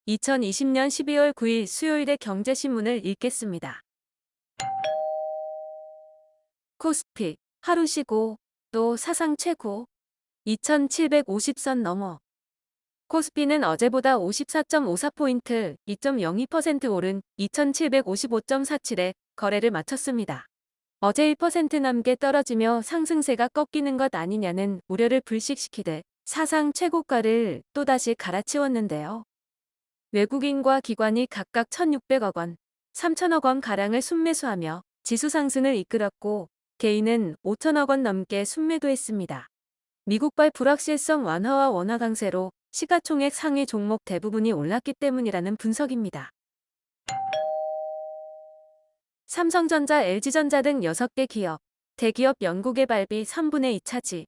2020년 12월 9일 수요일의 경제신문을 읽겠습니다. 코스피 하루 쉬고 또 사상 최고 2750선 넘어. 코스피는 어제보다 54.54포인트 2.02% 오른 2755.47에 거래를 마쳤습니다. 어제 1% 넘게 떨어지며 상승세가 꺾이는 것 아니냐는 우려를 불식시키듯 사상 최고가를 또다시 갈아치웠는데요. 외국인과 기관이 각각 1,600억 원, 3천억 원 가량을 순매수하며 지수 상승을 이끌었고 개인은 5천억 원 넘게 순매도했습니다. 미국발 불확실성 완화와 원화 강세로 시가총액 상위 종목 대부분이 올랐기 때문이라는 분석입니다. 삼성전자, LG전자 등 6개 기업, 대기업 연구개발비 3분의 2 차지.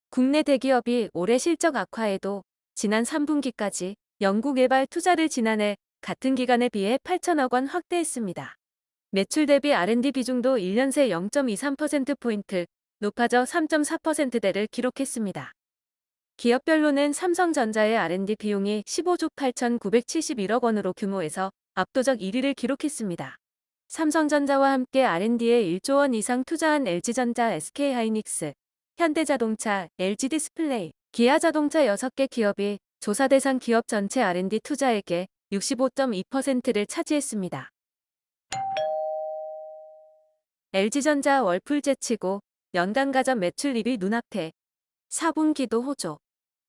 국내 대기업이 올해 실적 악화에도 지난 3분기까지 연구개발 투자를 지난해 같은 기간에 비해 8천억 원 확대했습니다. 매출 대비 R&D 비중도 1년 새 0.23%포인트 높아져 3.4%대를 기록했습니다. 기업별로는 삼성전자의 R&D 비용이 15조 8,971억 원으로 규모에서 압도적 1위를 기록했습니다. 삼성전자와 함께 R&D에 1조 원 이상 투자한 LG전자, SK하이닉스, 현대자동차, LG디스플레이, 기아자동차 6개 기업이 조사 대상 기업 전체 R&D 투자액의 65.2%를 차지했습니다. LG전자 월풀 제치고 연간 가전 매출 1위 눈앞에 4분기도 호조.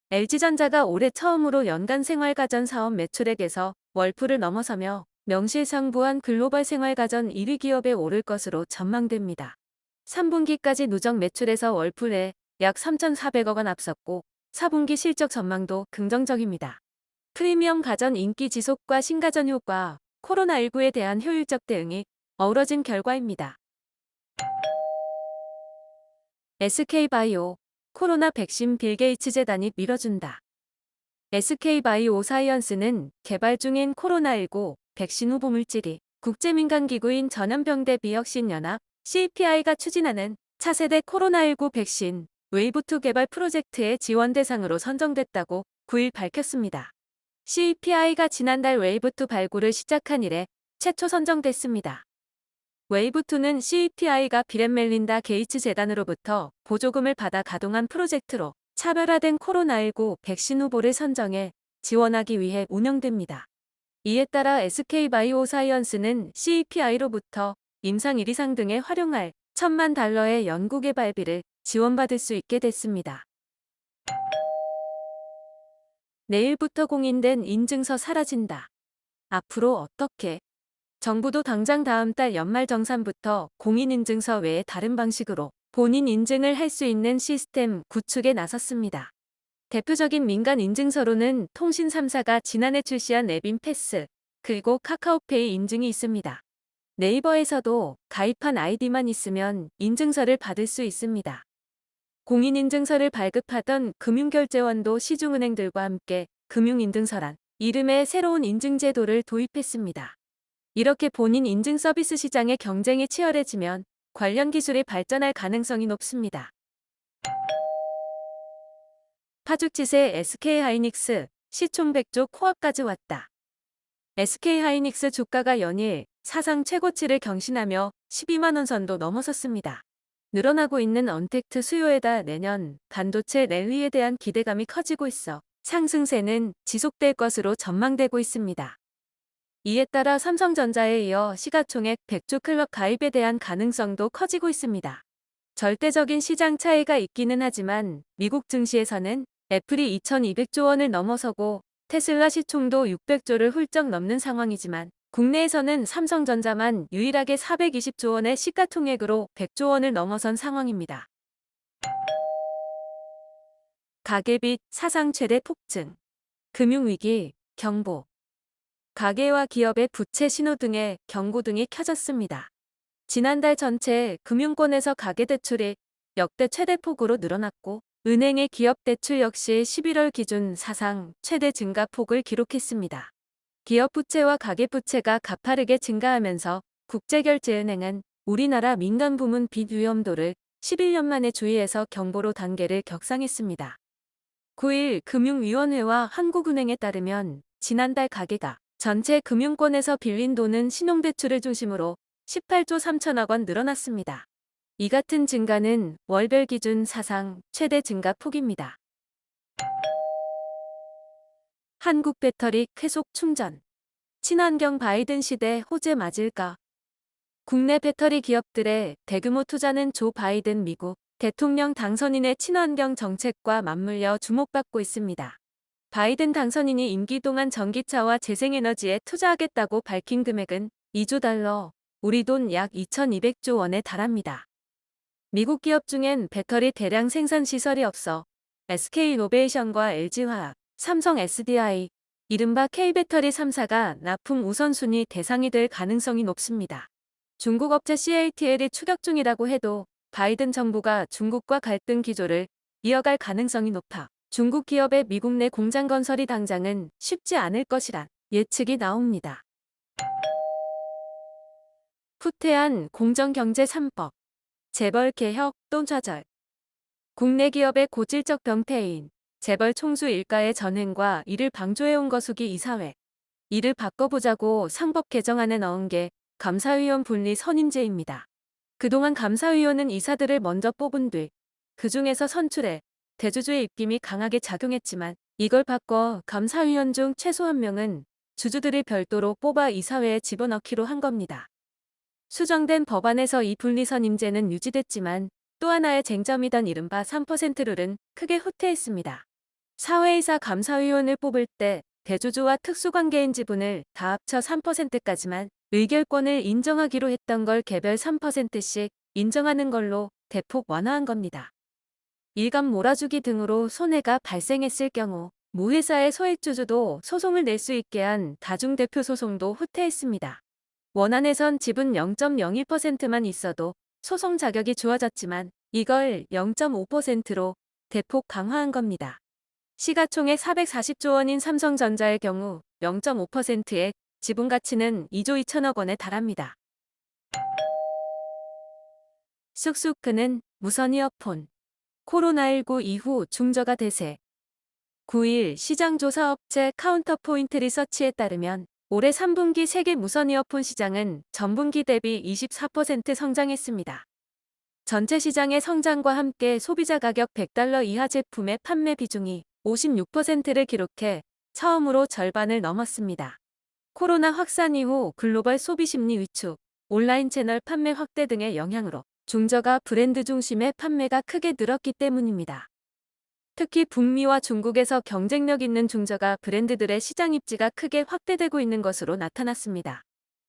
LG전자가 올해 처음으로 연간 생활가전 사업 매출액에서 월풀을 넘어서며 명실상부한 글로벌 생활가전 1위 기업에 오를 것으로 전망됩니다. 3분기까지 누적 매출에서 월풀에 약 3,400억 원 앞섰고 4분기 실적 전망도 긍정적입니다. 프리미엄 가전 인기 지속과 신가전 효과, 코로나19에 대한 효율적 대응이 어우러진 결과입니다. SK바이오, 코로나 백신 빌 게이츠 재단이 밀어준다. SK바이오사이언스는 개발 중인 코로나19 백신 후보 물질이 국제민간기구인 전염병대 비혁신연합 CPI가 추진하는 차세대 코로나19 백신 웨이브2 개발 프로젝트의 지원 대상으로 선정됐다고 9일 밝혔습니다. CPI가 지난달 웨이브2 발굴을 시작한 이래 최초 선정됐습니다. 웨이브2는 CPI가 빌 앤 멜린다 게이츠 재단으로부터 보조금을 받아 가동한 프로젝트로 차별화된 코로나19 백신 후보를 선정해 지원하기 위해 운영됩니다. 이에 따라 SK바이오사이언스는 CPI로부터 임상 1 이상 등에 활용할 1,000만 달러의 연구개발비를 지원받을 수 있게 됐습니다. 내일부터 공인된 인증서 사라진다. 앞으로 어떻게? 정부도 당장 다음 달 연말정산부터 공인인증서 외에 다른 방식으로 본인 인증을 할 수 있는 시스템 구축에 나섰습니다. 대표적인 민간 인증서로는 통신 3사가 지난해 출시한 앱인 패스, 그리고 카카오페이 인증이 있습니다. 네이버에서도 가입한 아이디만 있으면 인증서를 받을 수 있습니다. 공인인증서를 발급하던 금융결제원도 시중은행들과 함께 금융인증서란 이름의 새로운 인증제도를 도입했습니다. 이렇게 본인 인증 서비스 시장의 경쟁이 치열해지면 관련 기술이 발전할 가능성이 높습니다. 파죽지세 SK하이닉스 시총 100조 코앞까지 왔다. SK하이닉스 주가가 연일 사상 최고치를 경신하며 12만 원 선도 넘어섰습니다. 늘어나고 있는 언택트 수요에다 내년 반도체 랠리에 대한 기대감이 커지고 있어 상승세는 지속될 것으로 전망되고 있습니다. 이에 따라 삼성전자에 이어 시가총액 100조 클럽 가입에 대한 가능성도 커지고 있습니다. 절대적인 시장 차이가 있기는 하지만 미국 증시에서는 애플이 2,200조 원을 넘어서고 테슬라 시총도 600조를 훌쩍 넘는 상황이지만 국내에서는 삼성전자만 유일하게 420조 원의 시가총액으로 100조 원을 넘어선 상황입니다. 가계빚 사상 최대 폭증, 금융위기, 경보. 가계와 기업의 부채 신호등의 경고등이 켜졌습니다. 지난달 전체 금융권에서 가계대출이 역대 최대 폭으로 늘어났고 은행의 기업대출 역시 11월 기준 사상 최대 증가폭을 기록했습니다. 기업 부채와 가계부채가 가파르게 증가하면서 국제결제은행은 우리나라 민간부문 빚 위험도를 11년 만에 주의해서 경보로 단계를 격상했습니다. 9일 금융위원회와 한국은행에 따르면 지난달 가계가 전체 금융권에서 빌린 돈은 신용대출을 중심으로 18조 3천억 원 늘어났습니다. 이 같은 증가는 월별 기준 사상 최대 증가 폭입니다. 한국 배터리 쾌속 충전. 친환경 바이든 시대 호재 맞을까? 국내 배터리 기업들의 대규모 투자는 조 바이든 미국 대통령 당선인의 친환경 정책과 맞물려 주목받고 있습니다. 바이든 당선인이 임기 동안 전기차와 재생에너지에 투자하겠다고 밝힌 금액은 2조 달러, 우리 돈 약 2,200조 원에 달합니다. 미국 기업 중엔 배터리 대량 생산 시설이 없어 SK이노베이션과 LG화학, 삼성 SDI, 이른바 K배터리 3사가 납품 우선순위 대상이 될 가능성이 높습니다. 중국 업체 CATL이 추격 중이라고 해도 바이든 정부가 중국과 갈등 기조를 이어갈 가능성이 높아 중국 기업의 미국 내 공장 건설이 당장은 쉽지 않을 것이란 예측이 나옵니다. 후퇴한 공정경제 3법, 재벌 개혁 또 좌절. 국내 기업의 고질적 병폐인 재벌 총수 일가의 전횡과 이를 방조해온 거수기 이사회. 이를 바꿔보자고 상법 개정안에 넣은 게 감사위원 분리 선임제입니다. 그동안 감사위원은 이사들을 먼저 뽑은 뒤 그중에서 선출해 대주주의 입김이 강하게 작용했지만 이걸 바꿔 감사위원 중 최소 1명은 주주들이 별도로 뽑아 이사회에 집어넣기로 한 겁니다. 수정된 법안에서 이 분리선임제는 유지됐지만 또 하나의 쟁점이던 이른바 3% 룰은 크게 후퇴했습니다. 사회이사 감사위원을 뽑을 때 대주주와 특수관계인 지분을 다 합쳐 3%까지만 의결권을 인정하기로 했던 걸 개별 3%씩 인정하는 걸로 대폭 완화한 겁니다. 일감 몰아주기 등으로 손해가 발생했을 경우 모 회사의 소액주주도 소송을 낼 수 있게 한 다중대표 소송도 후퇴했습니다. 원안에선 지분 0.01%만 있어도 소송 자격이 주어졌지만 이걸 0.5%로 대폭 강화한 겁니다. 시가총액 440조 원인 삼성전자의 경우 0.5%의 지분 가치는 2조 2천억 원에 달합니다. 쑥쑥 크는 무선 이어폰. 코로나19 이후 중저가 대세. 9일 시장조사업체 카운터포인트 리서치에 따르면 올해 3분기 세계 무선 이어폰 시장은 전분기 대비 24% 성장했습니다. 전체 시장의 성장과 함께 소비자 가격 $100 이하 제품의 판매 비중이 56%를 기록해 처음으로 절반을 넘었습니다. 코로나 확산 이후 글로벌 소비 심리 위축, 온라인 채널 판매 확대 등의 영향으로 중저가 브랜드 중심의 판매가 크게 늘었기 때문입니다. 특히 북미와 중국에서 경쟁력 있는 중저가 브랜드들의 시장 입지가 크게 확대되고 있는 것으로 나타났습니다.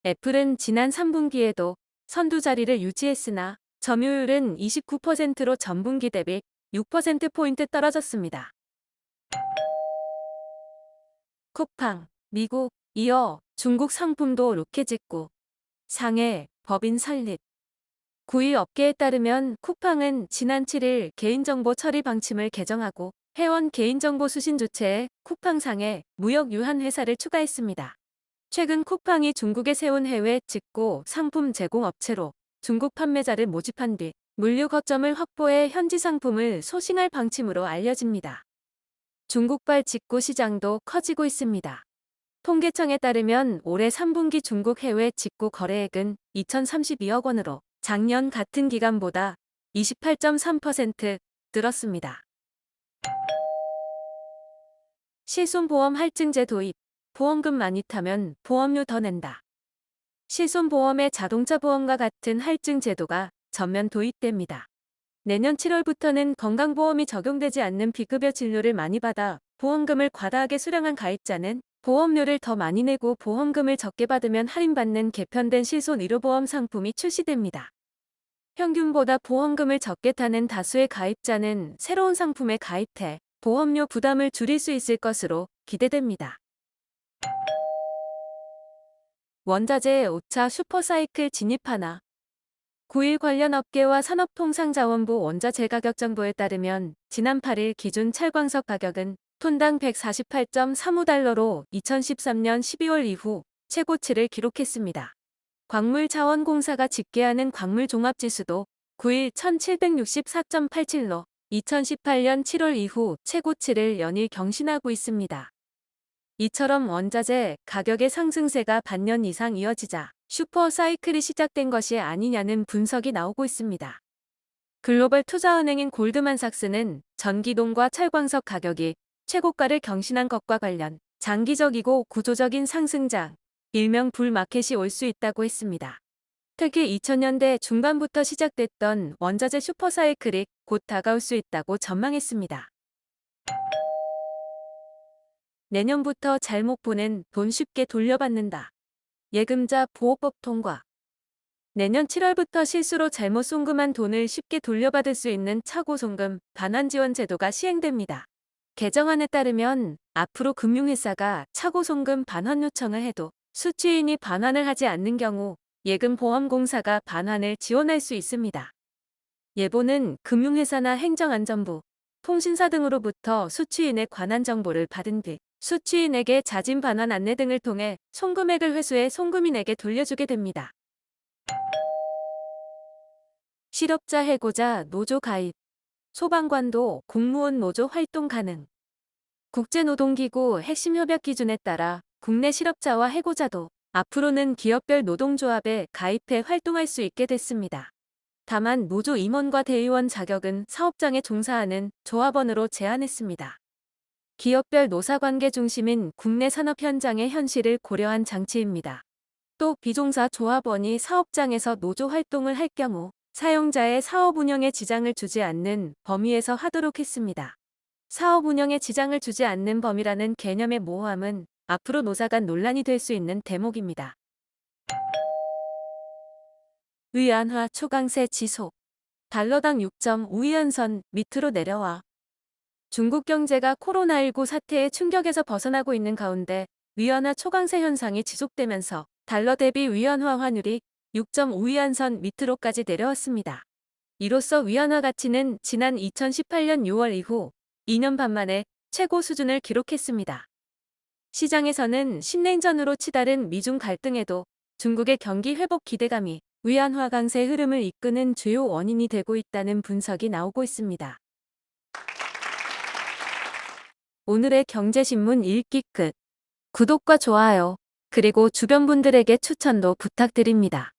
애플은 지난 3분기에도 선두 자리를 유지했으나 점유율은 29%로 전분기 대비 6%포인트 떨어졌습니다. 쿠팡, 미국, 이어 중국 상품도 로켓 직구. 상해, 법인 설립. 9일 업계에 따르면 쿠팡은 지난 7일 개인정보 처리 방침을 개정하고 회원 개인정보 수신 주체에 쿠팡상해 무역 유한 회사를 추가했습니다. 최근 쿠팡이 중국에 세운 해외 직구 상품 제공 업체로 중국 판매자를 모집한 뒤 물류 거점을 확보해 현지 상품을 소싱할 방침으로 알려집니다. 중국발 직구 시장도 커지고 있습니다. 통계청에 따르면 올해 3분기 중국 해외 직구 거래액은 2,032억 원으로 작년 같은 기간보다 28.3% 늘었습니다. 실손보험 할증제 도입. 보험금 많이 타면 보험료 더 낸다. 실손보험의 자동차 보험과 같은 할증 제도가 전면 도입됩니다. 내년 7월부터는 건강보험이 적용되지 않는 비급여 진료를 많이 받아 보험금을 과다하게 수령한 가입자는 보험료를 더 많이 내고 보험금을 적게 받으면 할인받는 개편된 실손 의료보험 상품이 출시됩니다. 평균보다 보험금을 적게 타는 다수의 가입자는 새로운 상품에 가입해 보험료 부담을 줄일 수 있을 것으로 기대됩니다. 원자재 5차 슈퍼사이클 진입하나. 9일 관련 업계와 산업통상자원부 원자재 가격 정보에 따르면 지난 8일 기준 찰광석 가격은 톤당 148.35달러로 2013년 12월 이후 최고치를 기록했습니다. 광물자원공사가 집계하는 광물종합지수도 9일 1764.87로 2018년 7월 이후 최고치를 연일 경신하고 있습니다. 이처럼 원자재 가격의 상승세가 반년 이상 이어지자 슈퍼 사이클이 시작된 것이 아니냐는 분석이 나오고 있습니다. 글로벌 투자은행인 골드만삭스는 전기동과 철광석 가격이 최고가를 경신한 것과 관련 장기적이고 구조적인 상승장, 일명 불마켓이 올 수 있다고 했습니다. 특히 2000년대 중반부터 시작됐던 원자재 슈퍼사이클이 곧 다가올 수 있다고 전망했습니다. 내년부터 잘못 보낸 돈 쉽게 돌려받는다. 예금자 보호법 통과. 내년 7월부터 실수로 잘못 송금한 돈을 쉽게 돌려받을 수 있는 차고송금 반환지원 제도가 시행됩니다. 개정안에 따르면 앞으로 금융회사가 차고송금 반환 요청을 해도 수취인이 반환을 하지 않는 경우 예금보험공사가 반환을 지원할 수 있습니다. 예보는 금융회사나 행정안전부, 통신사 등으로부터 수취인에 관한 정보를 받은 뒤 수취인에게 자진 반환 안내 등을 통해 송금액을 회수해 송금인에게 돌려주게 됩니다. 실업자 해고자 노조 가입. 소방관도 공무원 노조 활동 가능. 국제노동기구 핵심 협약 기준에 따라 국내 실업자와 해고자도 앞으로는 기업별 노동조합에 가입해 활동할 수 있게 됐습니다. 다만 노조 임원과 대의원 자격은 사업장에 종사하는 조합원으로 제한했습니다. 기업별 노사관계 중심인 국내 산업 현장의 현실을 고려한 장치입니다. 또 비종사 조합원이 사업장에서 노조 활동을 할 경우 사용자의 사업 운영에 지장을 주지 않는 범위에서 하도록 했습니다. 사업 운영에 지장을 주지 않는 범위라는 개념의 모호함은 앞으로 노사 간 논란이 될 수 있는 대목입니다. 위안화 초강세 지속. 달러당 6.5위안선 밑으로 내려와. 중국 경제가 코로나19 사태의 충격에서 벗어나고 있는 가운데 위안화 초강세 현상이 지속되면서 달러 대비 위안화 환율이 6.5위안선 밑으로까지 내려왔습니다. 이로써 위안화 가치는 지난 2018년 6월 이후 2년 반 만에 최고 수준을 기록했습니다. 시장에서는 신냉전으로 치달은 미중 갈등에도 중국의 경기 회복 기대감이 위안화 강세 흐름을 이끄는 주요 원인이 되고 있다는 분석이 나오고 있습니다. 오늘의 경제신문 읽기 끝. 구독과 좋아요, 그리고 주변 분들에게 추천도 부탁드립니다.